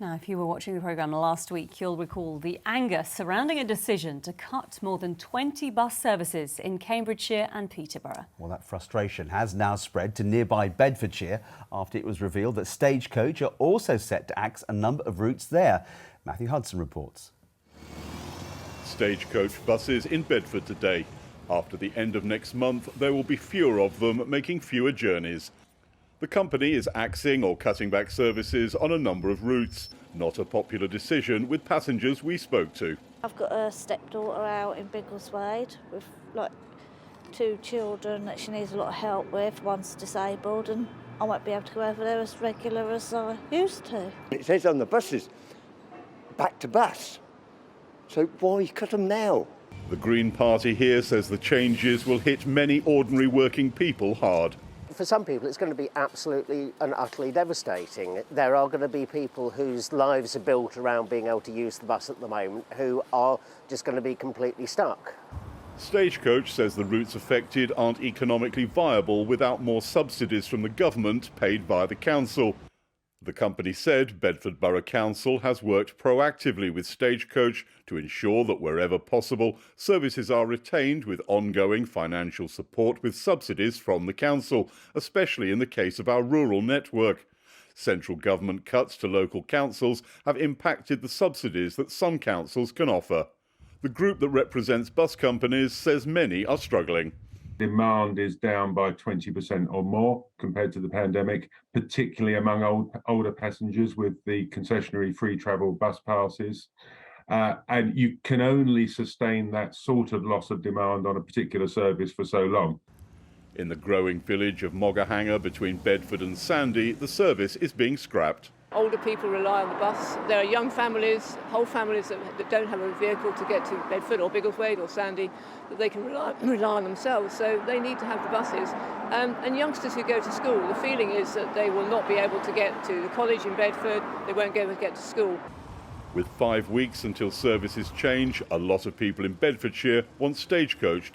Now, if you were watching the programme last week, you'll recall the anger surrounding a decision to cut more than 20 bus services in Cambridgeshire and Peterborough. Well, that frustration has now spread to nearby Bedfordshire after it was revealed that Stagecoach are also set to axe a number of routes there. Matthew Hudson reports. Stagecoach buses in Bedford today. After the end of next month, there will be fewer of them, making fewer journeys. The company is axing or cutting back services on a number of routes. Not a popular decision with passengers we spoke to. I've got a stepdaughter out in Biggleswade with like 2 children that she needs a lot of help with. One's disabled and I won't be able to go over there as regular as I used to. It says on the buses, back to bus. So why cut them now? The Green Party here says the changes will hit many ordinary working people hard. For some people, it's going to be absolutely and utterly devastating. There are going to be people whose lives are built around being able to use the bus at the moment who are just going to be completely stuck. Stagecoach says the routes affected aren't economically viable without more subsidies from the government paid by the council. The company said Bedford Borough Council has worked proactively with Stagecoach to ensure that wherever possible, services are retained with ongoing financial support with subsidies from the council, especially in the case of our rural network. Central government cuts to local councils have impacted the subsidies that some councils can offer. The group that represents bus companies says many are struggling. Demand is down by 20% or more compared to the pandemic, particularly among older passengers with the concessionary free travel bus passes. And you can only sustain that sort of loss of demand on a particular service for so long. In the growing village of Moggerhanger between Bedford and Sandy, the service is being scrapped. Older people rely on the bus. There are young families, whole families that don't have a vehicle to get to Bedford or Biggleswade or Sandy, that they can rely on themselves. So they need to have the buses. And youngsters who go to school, the feeling is that they will not be able to get to the college in Bedford, they won't be able to get to school. With 5 weeks until services change, a lot of people in Bedfordshire want Stagecoach